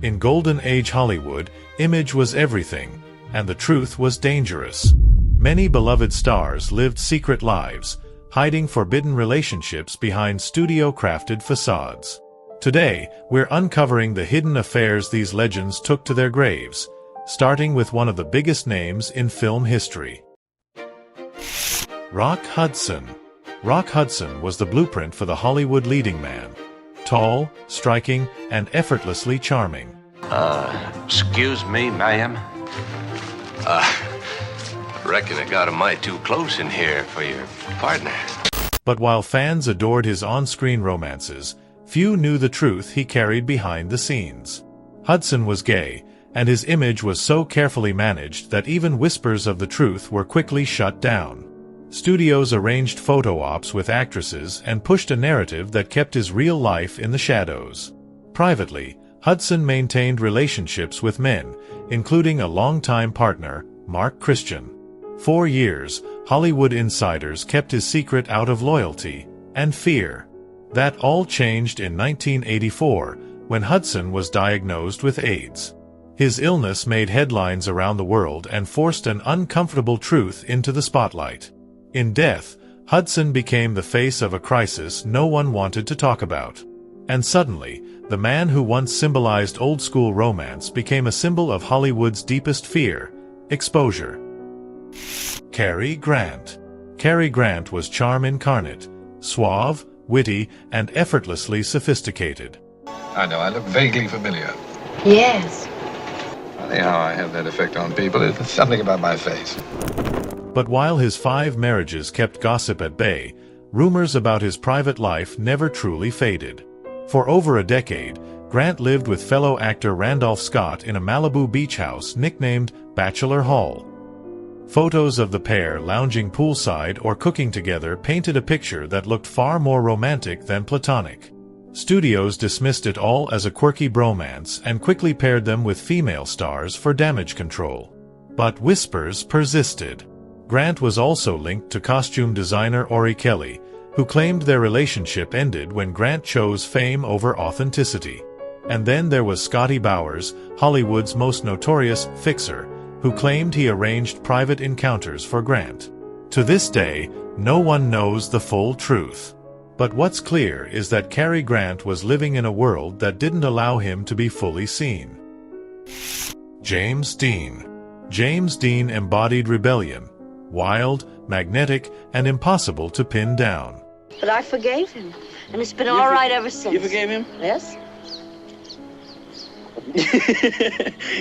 In Golden Age Hollywood, image was everything, and the truth was dangerous. Many beloved stars lived secret lives, hiding forbidden relationships behind studio-crafted facades. Today, we're uncovering the hidden affairs these legends took to their graves, starting with one of the biggest names in film history. Rock Hudson. Rock Hudson was the blueprint for the Hollywood leading man. Tall, striking, and effortlessly charming. Excuse me, ma'am. Reckon I got a mite too close in here for your partner. But while fans adored his on-screen romances, few knew the truth he carried behind the scenes. Hudson was gay, and his image was so carefully managed that even whispers of the truth were quickly shut down. Studios arranged photo ops with actresses and pushed a narrative that kept his real life in the shadows. Privately, Hudson maintained relationships with men, including a longtime partner, Mark Christian. 4 years, Hollywood insiders kept his secret out of loyalty and fear. That all changed in 1984, when Hudson was diagnosed with AIDS. His illness made headlines around the world and forced an uncomfortable truth into the spotlight. In death, Hudson became the face of a crisis no one wanted to talk about. And suddenly, the man who once symbolized old-school romance became a symbol of Hollywood's deepest fear: exposure. Cary Grant. Cary Grant was charm incarnate, suave, witty, and effortlessly sophisticated. I know, I look vaguely familiar. Yes. Funny how I have that effect on people. It's something about my face. But while his 5 marriages kept gossip at bay, rumors about his private life never truly faded. For over a decade, Grant lived with fellow actor Randolph Scott in a Malibu beach house nicknamed Bachelor Hall. Photos of the pair lounging poolside or cooking together painted a picture that looked far more romantic than platonic. Studios dismissed it all as a quirky bromance and quickly paired them with female stars for damage control. But whispers persisted. Grant was also linked to costume designer Ori Kelly, who claimed their relationship ended when Grant chose fame over authenticity. And then there was Scotty Bowers, Hollywood's most notorious fixer, who claimed he arranged private encounters for Grant. To this day, no one knows the full truth. But what's clear is that Cary Grant was living in a world that didn't allow him to be fully seen. James Dean. James Dean embodied rebellion, wild, magnetic, and impossible to pin down. But I forgave him, and it's been all right ever since. You forgave him? Yes.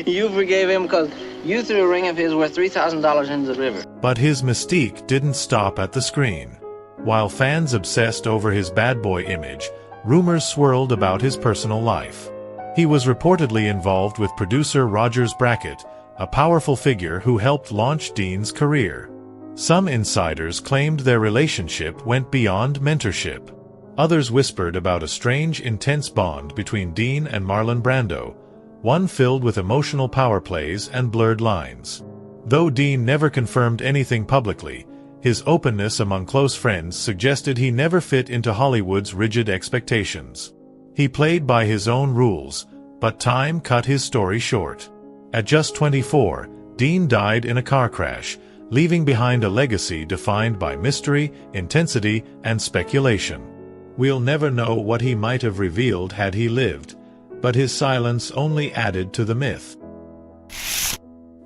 You forgave him because you threw a ring of his worth $3,000 into the river. But his mystique didn't stop at the screen. While fans obsessed over his bad boy image, rumors swirled about his personal life. He was reportedly involved with producer Rogers Brackett, a powerful figure who helped launch Dean's career. Some insiders claimed their relationship went beyond mentorship. Others whispered about a strange, intense bond between Dean and Marlon Brando, one filled with emotional power plays and blurred lines. Though Dean never confirmed anything publicly, his openness among close friends suggested he never fit into Hollywood's rigid expectations. He played by his own rules, but time cut his story short. At just 24, Dean died in a car crash, leaving behind a legacy defined by mystery, intensity, and speculation. We'll never know what he might have revealed had he lived, but his silence only added to the myth.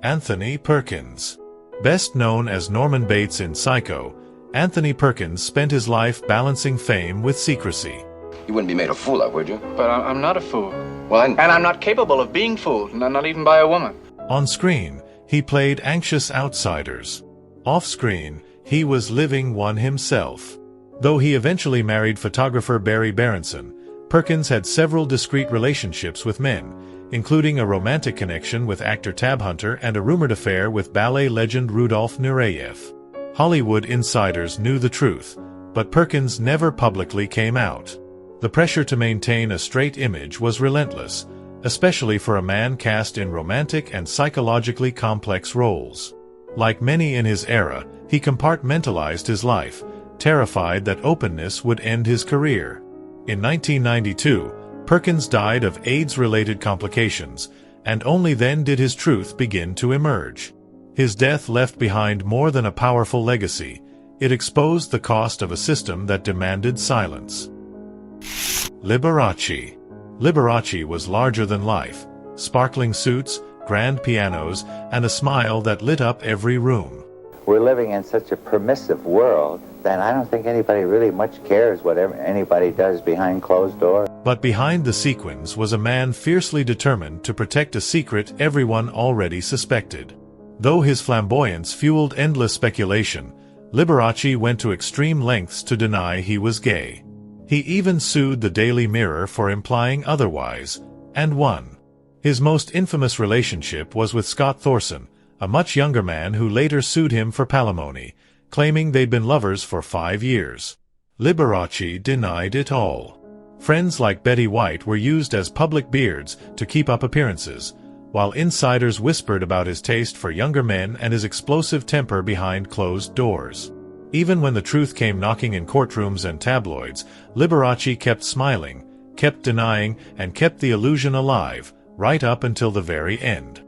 Anthony Perkins. Best known as Norman Bates in Psycho, Anthony Perkins spent his life balancing fame with secrecy. You wouldn't be made a fool of, would you? But I'm not a fool. Well, And I'm not capable of being fooled, not even by a woman. On screen, he played anxious outsiders. Off-screen, he was living one himself. Though he eventually married photographer Barry Berenson, Perkins had several discreet relationships with men, including a romantic connection with actor Tab Hunter and a rumored affair with ballet legend Rudolf Nureyev. Hollywood insiders knew the truth, but Perkins never publicly came out. The pressure to maintain a straight image was relentless, especially for a man cast in romantic and psychologically complex roles. Like many in his era, he compartmentalized his life, terrified that openness would end his career. In 1992, Perkins died of AIDS-related complications, and only then did his truth begin to emerge. His death left behind more than a powerful legacy. It exposed the cost of a system that demanded silence. Liberace. Liberace was larger than life. Sparkling suits, grand pianos, and a smile that lit up every room. We're living in such a permissive world that I don't think anybody really much cares whatever anybody does behind closed doors. But behind the sequins was a man fiercely determined to protect a secret everyone already suspected. Though his flamboyance fueled endless speculation, Liberace went to extreme lengths to deny he was gay. He even sued the Daily Mirror for implying otherwise, and won. His most infamous relationship was with Scott Thorson, a much younger man who later sued him for palimony, claiming they'd been lovers for 5 years. Liberace denied it all. Friends like Betty White were used as public beards to keep up appearances, while insiders whispered about his taste for younger men and his explosive temper behind closed doors. Even when the truth came knocking in courtrooms and tabloids, Liberace kept smiling, kept denying, and kept the illusion alive, right up until the very end.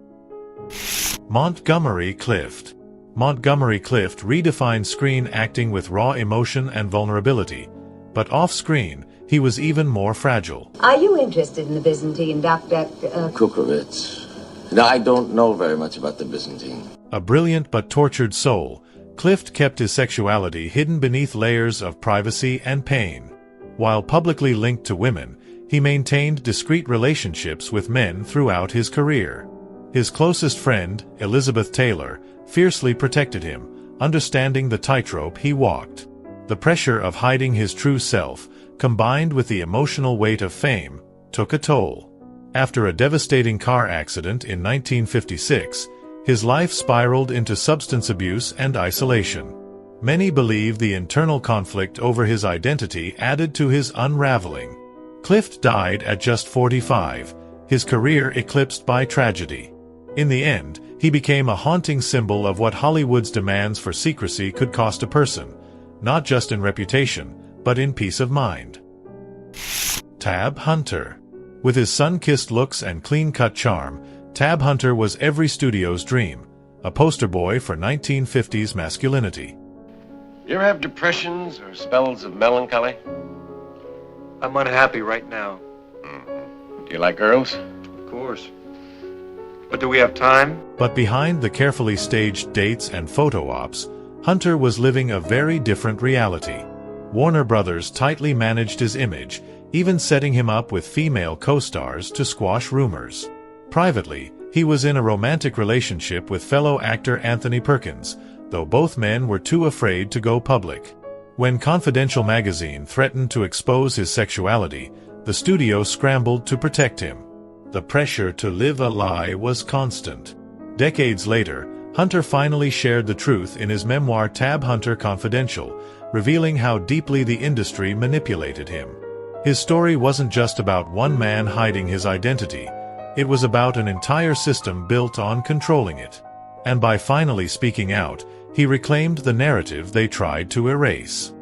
Montgomery Clift. Montgomery Clift redefined screen acting with raw emotion and vulnerability, but off-screen, he was even more fragile. Are you interested in the Byzantine, Dr. Kukovitz? No, I don't know very much about the Byzantine. A brilliant but tortured soul, Clift kept his sexuality hidden beneath layers of privacy and pain. While publicly linked to women, he maintained discreet relationships with men throughout his career. His closest friend, Elizabeth Taylor, fiercely protected him, understanding the tightrope he walked. The pressure of hiding his true self, combined with the emotional weight of fame, took a toll. After a devastating car accident in 1956, his life spiraled into substance abuse and isolation. Many believe the internal conflict over his identity added to his unraveling. Clift died at just 45, his career eclipsed by tragedy. In the end, he became a haunting symbol of what Hollywood's demands for secrecy could cost a person, not just in reputation, but in peace of mind. Tab Hunter. With his sun-kissed looks and clean-cut charm, Tab Hunter was every studio's dream, a poster boy for 1950s masculinity. You ever have depressions or spells of melancholy? I'm unhappy right now. Do you like girls? Of course. But do we have time? But behind the carefully staged dates and photo ops, Hunter was living a very different reality. Warner Brothers tightly managed his image, even setting him up with female co-stars to squash rumors. Privately, he was in a romantic relationship with fellow actor Anthony Perkins, though both men were too afraid to go public. When Confidential magazine threatened to expose his sexuality, the studio scrambled to protect him. The pressure to live a lie was constant. Decades later, Hunter finally shared the truth in his memoir Tab Hunter Confidential, revealing how deeply the industry manipulated him. His story wasn't just about one man hiding his identity. It was about an entire system built on controlling it. And by finally speaking out, he reclaimed the narrative they tried to erase.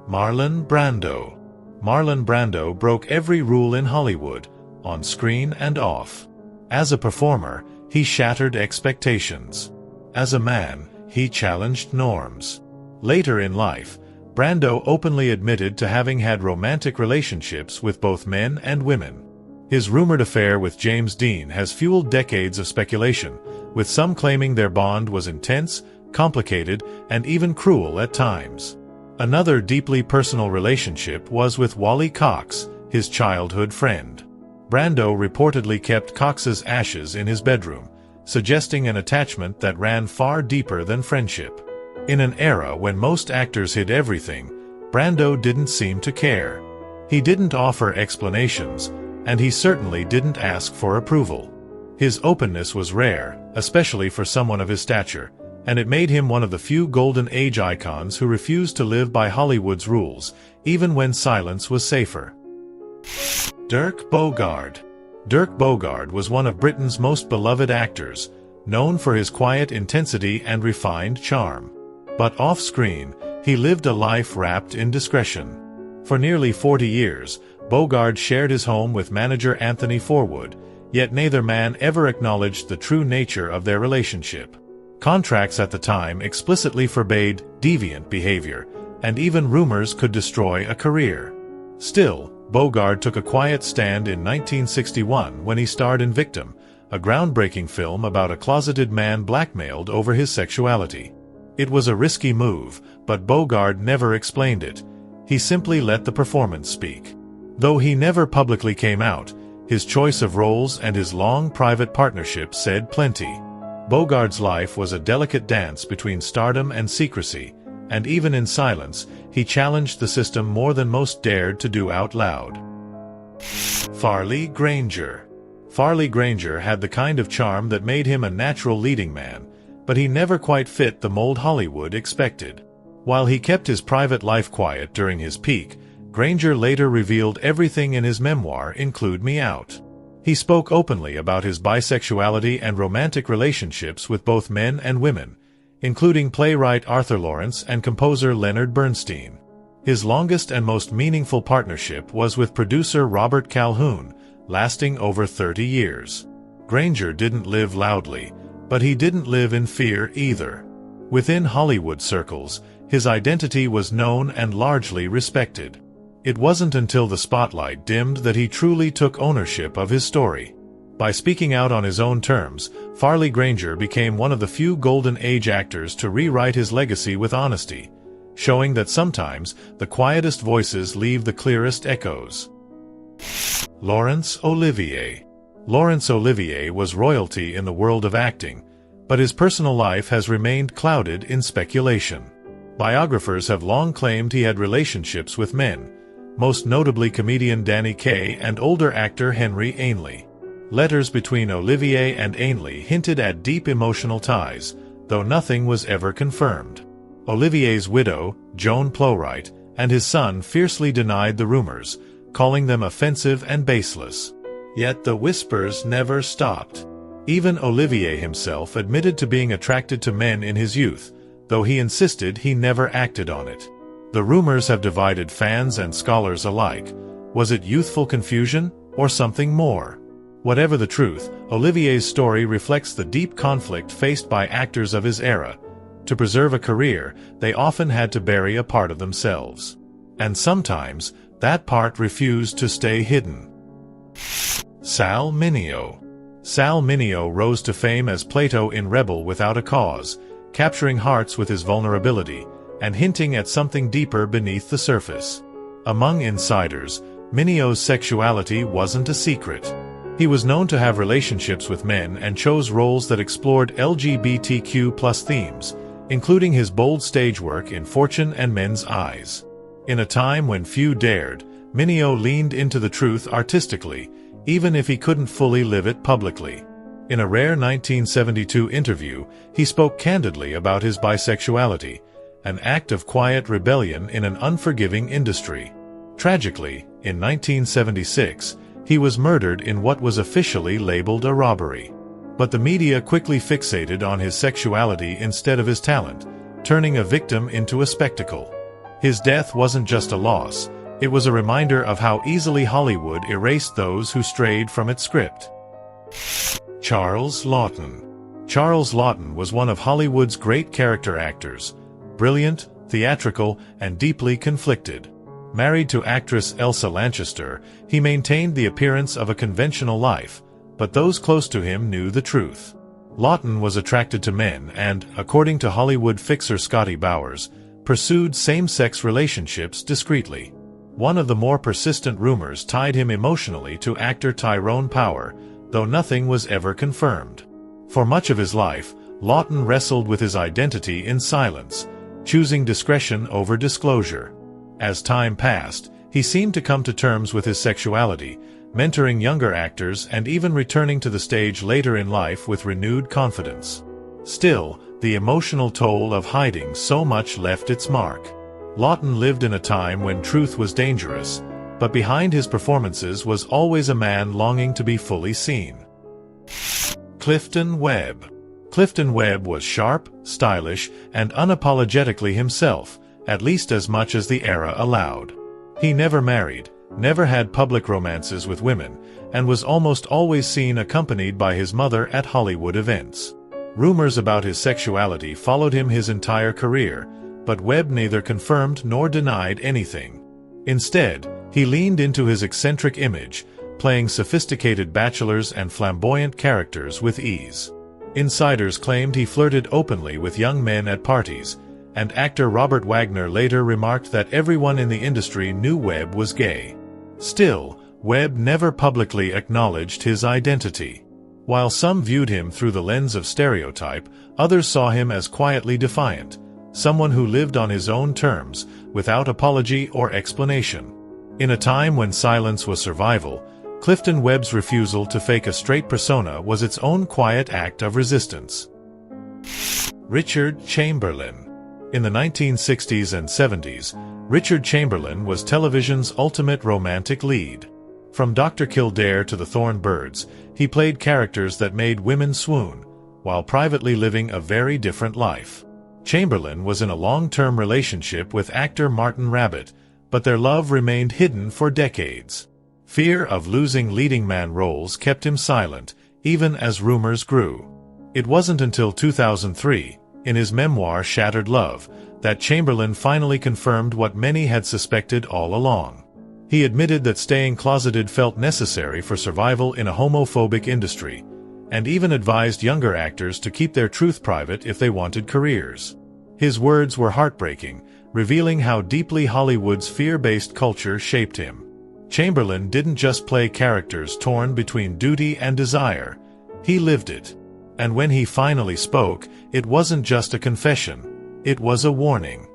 Marlon Brando. Marlon Brando broke every rule in Hollywood, on screen and off. As a performer, he shattered expectations. As a man, he challenged norms. Later in life, Brando openly admitted to having had romantic relationships with both men and women. His rumored affair with James Dean has fueled decades of speculation, with some claiming their bond was intense, complicated, and even cruel at times. Another deeply personal relationship was with Wally Cox, his childhood friend. Brando reportedly kept Cox's ashes in his bedroom, suggesting an attachment that ran far deeper than friendship. In an era when most actors hid everything, Brando didn't seem to care. He didn't offer explanations, and he certainly didn't ask for approval. His openness was rare, especially for someone of his stature, and it made him one of the few Golden Age icons who refused to live by Hollywood's rules, even when silence was safer. Dirk Bogarde. Dirk Bogarde was one of Britain's most beloved actors, known for his quiet intensity and refined charm. But off-screen, he lived a life wrapped in discretion. For nearly 40 years, Bogarde shared his home with manager Anthony Forwood, yet neither man ever acknowledged the true nature of their relationship. Contracts at the time explicitly forbade deviant behavior, and even rumors could destroy a career. Still, Bogarde took a quiet stand in 1961 when he starred in Victim, a groundbreaking film about a closeted man blackmailed over his sexuality. It was a risky move, but Bogarde never explained it. He simply let the performance speak. Though he never publicly came out, his choice of roles and his long private partnership said plenty. Bogarde's life was a delicate dance between stardom and secrecy, and even in silence, he challenged the system more than most dared to do out loud. Farley Granger. Farley Granger had the kind of charm that made him a natural leading man, but he never quite fit the mold Hollywood expected. While he kept his private life quiet during his peak, Granger later revealed everything in his memoir, Include Me Out. He spoke openly about his bisexuality and romantic relationships with both men and women, including playwright Arthur Lawrence and composer Leonard Bernstein. His longest and most meaningful partnership was with producer Robert Calhoun, lasting over 30 years. Granger didn't live loudly, but he didn't live in fear either. Within Hollywood circles, his identity was known and largely respected. It wasn't until the spotlight dimmed that he truly took ownership of his story. By speaking out on his own terms, Farley Granger became one of the few Golden Age actors to rewrite his legacy with honesty, showing that sometimes the quietest voices leave the clearest echoes. Laurence Olivier. Laurence Olivier was royalty in the world of acting, but his personal life has remained clouded in speculation. Biographers have long claimed he had relationships with men, most notably comedian Danny Kaye and older actor Henry Ainley. Letters between Olivier and Ainley hinted at deep emotional ties, though nothing was ever confirmed. Olivier's widow, Joan Plowright, and his son fiercely denied the rumors, calling them offensive and baseless. Yet the whispers never stopped. Even Olivier himself admitted to being attracted to men in his youth, though he insisted he never acted on it. The rumors have divided fans and scholars alike. Was it youthful confusion, or something more? Whatever the truth, Olivier's story reflects the deep conflict faced by actors of his era. To preserve a career, they often had to bury a part of themselves. And sometimes, that part refused to stay hidden. Sal Mineo. Sal Mineo rose to fame as Plato in Rebel Without a Cause, capturing hearts with his vulnerability, and hinting at something deeper beneath the surface. Among insiders, Mineo's sexuality wasn't a secret. He was known to have relationships with men and chose roles that explored LGBTQ+ themes, including his bold stage work in Fortune and Men's Eyes. In a time when few dared, Mineo leaned into the truth artistically, even if he couldn't fully live it publicly. In a rare 1972 interview, he spoke candidly about his bisexuality, an act of quiet rebellion in an unforgiving industry. Tragically, in 1976, he was murdered in what was officially labeled a robbery. But the media quickly fixated on his sexuality instead of his talent, turning a victim into a spectacle. His death wasn't just a loss, it was a reminder of how easily Hollywood erased those who strayed from its script. Charles Laughton. Charles Laughton was one of Hollywood's great character actors, brilliant, theatrical, and deeply conflicted. Married to actress Elsa Lanchester, he maintained the appearance of a conventional life, but those close to him knew the truth. Laughton was attracted to men and, according to Hollywood fixer Scotty Bowers, pursued same-sex relationships discreetly. One of the more persistent rumors tied him emotionally to actor Tyrone Power, though nothing was ever confirmed. For much of his life, Laughton wrestled with his identity in silence, choosing discretion over disclosure. As time passed, he seemed to come to terms with his sexuality, mentoring younger actors and even returning to the stage later in life with renewed confidence. Still, the emotional toll of hiding so much left its mark. Laughton lived in a time when truth was dangerous, but behind his performances was always a man longing to be fully seen. Clifton Webb. Clifton Webb was sharp, stylish, and unapologetically himself, at least as much as the era allowed. He never married, never had public romances with women, and was almost always seen accompanied by his mother at Hollywood events. Rumors about his sexuality followed him his entire career, but Webb neither confirmed nor denied anything. Instead, he leaned into his eccentric image, playing sophisticated bachelors and flamboyant characters with ease. Insiders claimed he flirted openly with young men at parties, and actor Robert Wagner later remarked that everyone in the industry knew Webb was gay. Still, Webb never publicly acknowledged his identity. While some viewed him through the lens of stereotype, others saw him as quietly defiant, someone who lived on his own terms, without apology or explanation. In a time when silence was survival, Clifton Webb's refusal to fake a straight persona was its own quiet act of resistance. Richard Chamberlain. In the 1960s and 70s, Richard Chamberlain was television's ultimate romantic lead. From Dr. Kildare to the Thorn Birds, he played characters that made women swoon, while privately living a very different life. Chamberlain was in a long-term relationship with actor Martin Rabbitt, but their love remained hidden for decades. Fear of losing leading man roles kept him silent, even as rumors grew. It wasn't until 2003, in his memoir Shattered Love, that Chamberlain finally confirmed what many had suspected all along. He admitted that staying closeted felt necessary for survival in a homophobic industry, and even advised younger actors to keep their truth private if they wanted careers. His words were heartbreaking, revealing how deeply Hollywood's fear-based culture shaped him. Chamberlain didn't just play characters torn between duty and desire, he lived it. And when he finally spoke, it wasn't just a confession, it was a warning.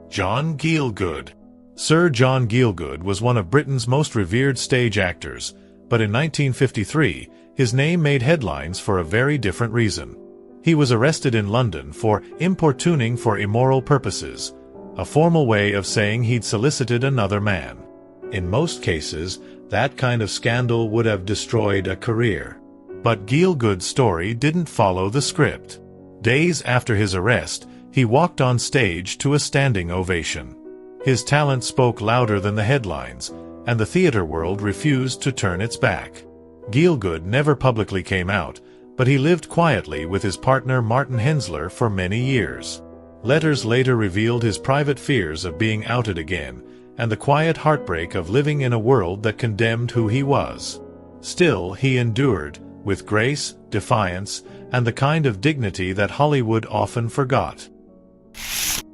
John Gielgud. Sir John Gielgud was one of Britain's most revered stage actors, but in 1953, his name made headlines for a very different reason. He was arrested in London for importuning for immoral purposes, a formal way of saying he'd solicited another man. In most cases, that kind of scandal would have destroyed a career. But Gielgud's story didn't follow the script. Days after his arrest, he walked on stage to a standing ovation. His talent spoke louder than the headlines, and the theater world refused to turn its back. Gielgud never publicly came out, but he lived quietly with his partner Martin Hensler for many years. Letters later revealed his private fears of being outed again, and the quiet heartbreak of living in a world that condemned who he was. Still, he endured, with grace, defiance, and the kind of dignity that Hollywood often forgot.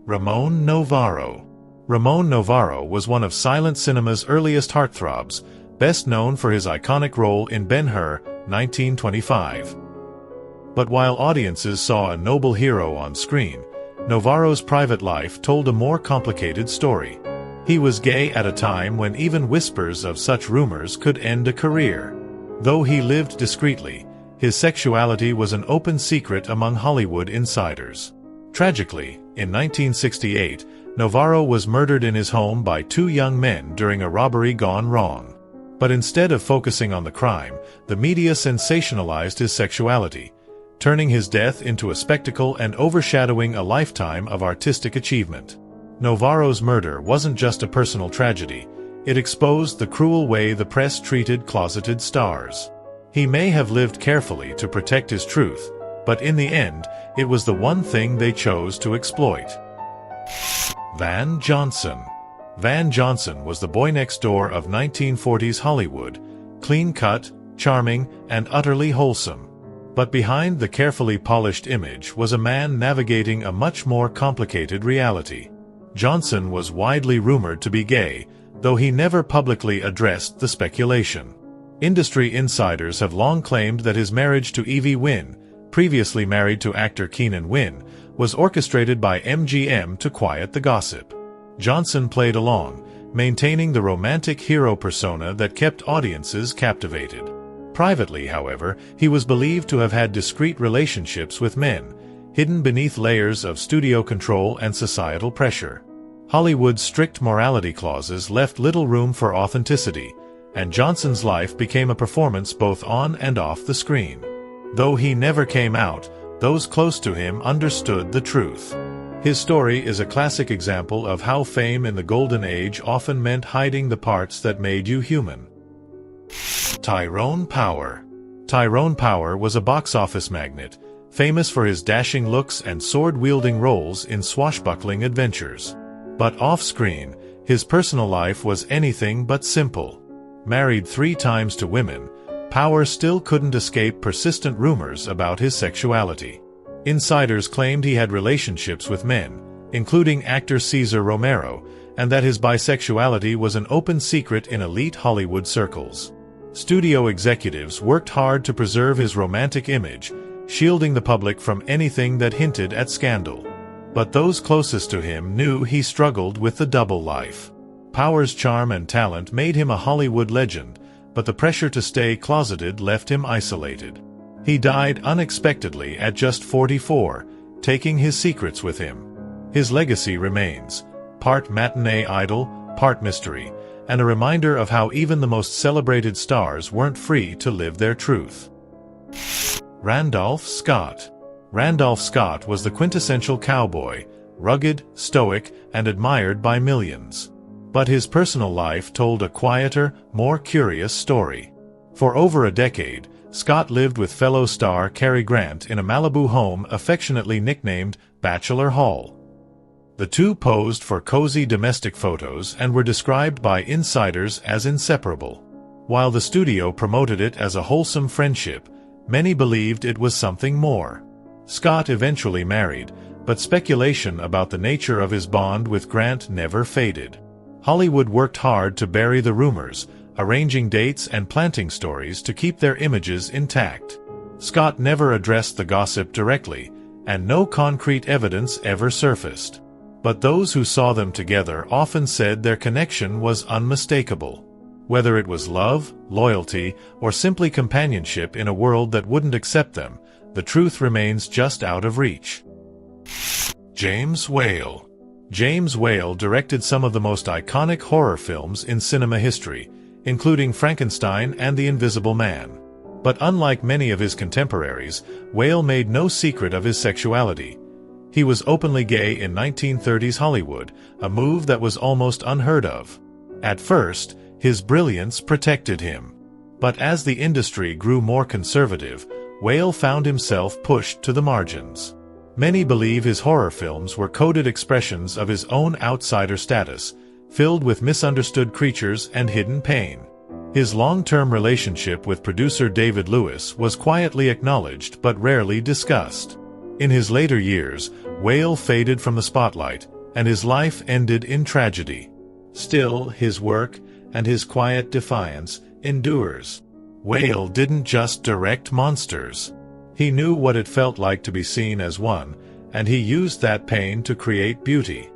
Ramon Novarro. Ramon Novarro was one of silent cinema's earliest heartthrobs, best known for his iconic role in Ben-Hur, 1925. But while audiences saw a noble hero on screen, Novarro's private life told a more complicated story. He was gay at a time when even whispers of such rumors could end a career. Though he lived discreetly, his sexuality was an open secret among Hollywood insiders. Tragically, in 1968, Novarro was murdered in his home by two young men during a robbery gone wrong. But instead of focusing on the crime, the media sensationalized his sexuality, turning his death into a spectacle and overshadowing a lifetime of artistic achievement. Novarro's murder wasn't just a personal tragedy, it exposed the cruel way the press treated closeted stars. He may have lived carefully to protect his truth, but in the end, it was the one thing they chose to exploit. Van Johnson. Van Johnson was the boy next door of 1940s Hollywood, clean-cut, charming, and utterly wholesome. But behind the carefully polished image was a man navigating a much more complicated reality. Johnson was widely rumored to be gay, though he never publicly addressed the speculation. Industry insiders have long claimed that his marriage to Evie Wynn, previously married to actor Keenan Wynn, was orchestrated by MGM to quiet the gossip. Johnson played along, maintaining the romantic hero persona that kept audiences captivated. Privately, however, he was believed to have had discreet relationships with men, hidden beneath layers of studio control and societal pressure. Hollywood's strict morality clauses left little room for authenticity, and Johnson's life became a performance both on and off the screen. Though he never came out, those close to him understood the truth. His story is a classic example of how fame in the Golden Age often meant hiding the parts that made you human. Tyrone Power. Tyrone Power was a box office magnate, famous for his dashing looks and sword-wielding roles in swashbuckling adventures. But off-screen, his personal life was anything but simple. Married 3 times to women, Power still couldn't escape persistent rumors about his sexuality. Insiders claimed he had relationships with men, including actor Cesar Romero, and that his bisexuality was an open secret in elite Hollywood circles. Studio executives worked hard to preserve his romantic image, shielding the public from anything that hinted at scandal. But those closest to him knew he struggled with the double life. Power's charm and talent made him a Hollywood legend, but the pressure to stay closeted left him isolated. He died unexpectedly at just 44, taking his secrets with him. His legacy remains, part matinee idol, part mystery, and a reminder of how even the most celebrated stars weren't free to live their truth. Randolph Scott. Randolph Scott was the quintessential cowboy, rugged, stoic, and admired by millions. But his personal life told a quieter, more curious story. For over a decade, Scott lived with fellow star Cary Grant in a Malibu home affectionately nicknamed Bachelor Hall. The two posed for cozy domestic photos and were described by insiders as inseparable. While the studio promoted it as a wholesome friendship, many believed it was something more. Scott eventually married, but speculation about the nature of his bond with Grant never faded. Hollywood worked hard to bury the rumors, arranging dates and planting stories to keep their images intact. Scott never addressed the gossip directly, and no concrete evidence ever surfaced. But those who saw them together often said their connection was unmistakable. Whether it was love, loyalty, or simply companionship in a world that wouldn't accept them, the truth remains just out of reach. James Whale. James Whale directed some of the most iconic horror films in cinema history, including Frankenstein and The Invisible Man. But unlike many of his contemporaries, Whale made no secret of his sexuality. He was openly gay in 1930s Hollywood, a move that was almost unheard of. At first, his brilliance protected him. But as the industry grew more conservative, Whale found himself pushed to the margins. Many believe his horror films were coded expressions of his own outsider status, filled with misunderstood creatures and hidden pain. His long-term relationship with producer David Lewis was quietly acknowledged but rarely discussed. In his later years, Whale faded from the spotlight, and his life ended in tragedy. Still, his work, and his quiet defiance, endures. Whale didn't just direct monsters. He knew what it felt like to be seen as one, and he used that pain to create beauty.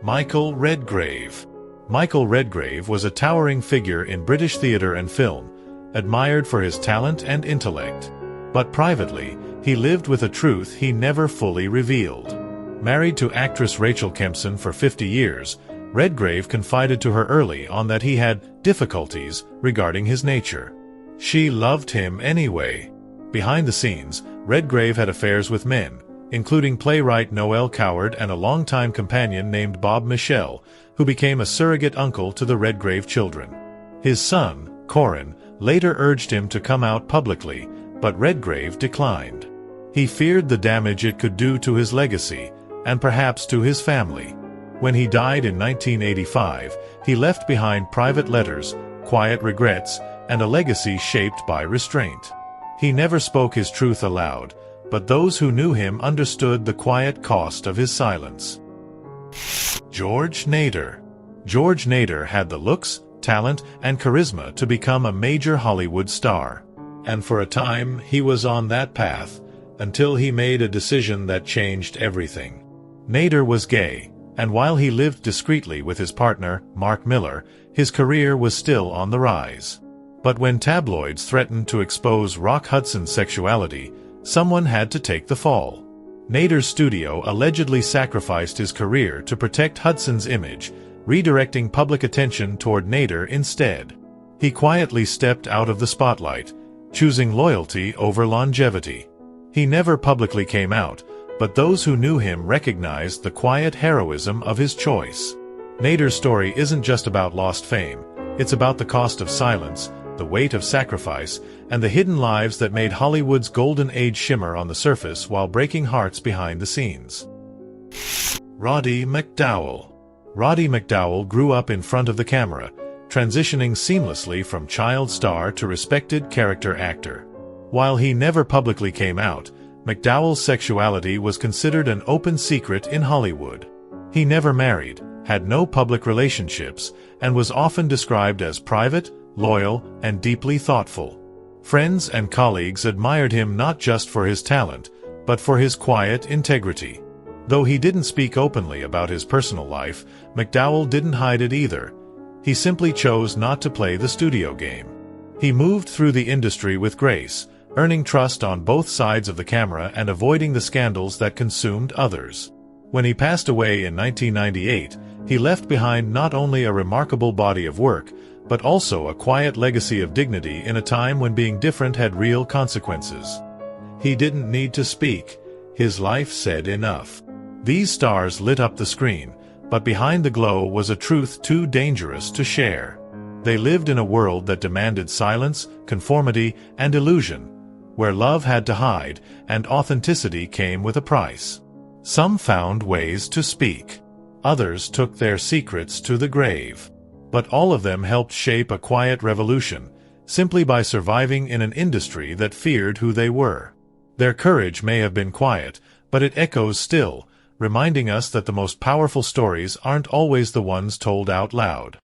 Michael Redgrave. Michael Redgrave was a towering figure in British theatre and film, admired for his talent and intellect. But privately, he lived with a truth he never fully revealed. Married to actress Rachel Kempson for 50 years, Redgrave confided to her early on that he had difficulties regarding his nature. She loved him anyway. Behind the scenes, Redgrave had affairs with men, including playwright Noel Coward and a longtime companion named Bob Michel, who became a surrogate uncle to the Redgrave children. His son, Corin, later urged him to come out publicly, but Redgrave declined. He feared the damage it could do to his legacy, and perhaps to his family. When he died in 1985, he left behind private letters, quiet regrets, and a legacy shaped by restraint. He never spoke his truth aloud, but those who knew him understood the quiet cost of his silence. George Nader. George Nader had the looks, talent, and charisma to become a major Hollywood star. And for a time, he was on that path, until he made a decision that changed everything. Nader was gay, and while he lived discreetly with his partner, Mark Miller, his career was still on the rise. But when tabloids threatened to expose Rock Hudson's sexuality, someone had to take the fall. Nader's studio allegedly sacrificed his career to protect Hudson's image, redirecting public attention toward Nader instead. He quietly stepped out of the spotlight, choosing loyalty over longevity. He never publicly came out, but those who knew him recognized the quiet heroism of his choice. Nader's story isn't just about lost fame, it's about the cost of silence, the weight of sacrifice, and the hidden lives that made Hollywood's golden age shimmer on the surface while breaking hearts behind the scenes. Roddy McDowall. Roddy McDowall grew up in front of the camera, transitioning seamlessly from child star to respected character actor. While he never publicly came out, McDowall's sexuality was considered an open secret in Hollywood. He never married, had no public relationships, and was often described as private, loyal, and deeply thoughtful. Friends and colleagues admired him not just for his talent, but for his quiet integrity. Though he didn't speak openly about his personal life, McDowall didn't hide it either. He simply chose not to play the studio game. He moved through the industry with grace, earning trust on both sides of the camera and avoiding the scandals that consumed others. When he passed away in 1998, he left behind not only a remarkable body of work, but also a quiet legacy of dignity in a time when being different had real consequences. He didn't need to speak. His life said enough. These stars lit up the screen, but behind the glow was a truth too dangerous to share. They lived in a world that demanded silence, conformity, and illusion, where love had to hide and authenticity came with a price. Some found ways to speak. Others took their secrets to the grave. But all of them helped shape a quiet revolution, simply by surviving in an industry that feared who they were. Their courage may have been quiet, but it echoes still, reminding us that the most powerful stories aren't always the ones told out loud.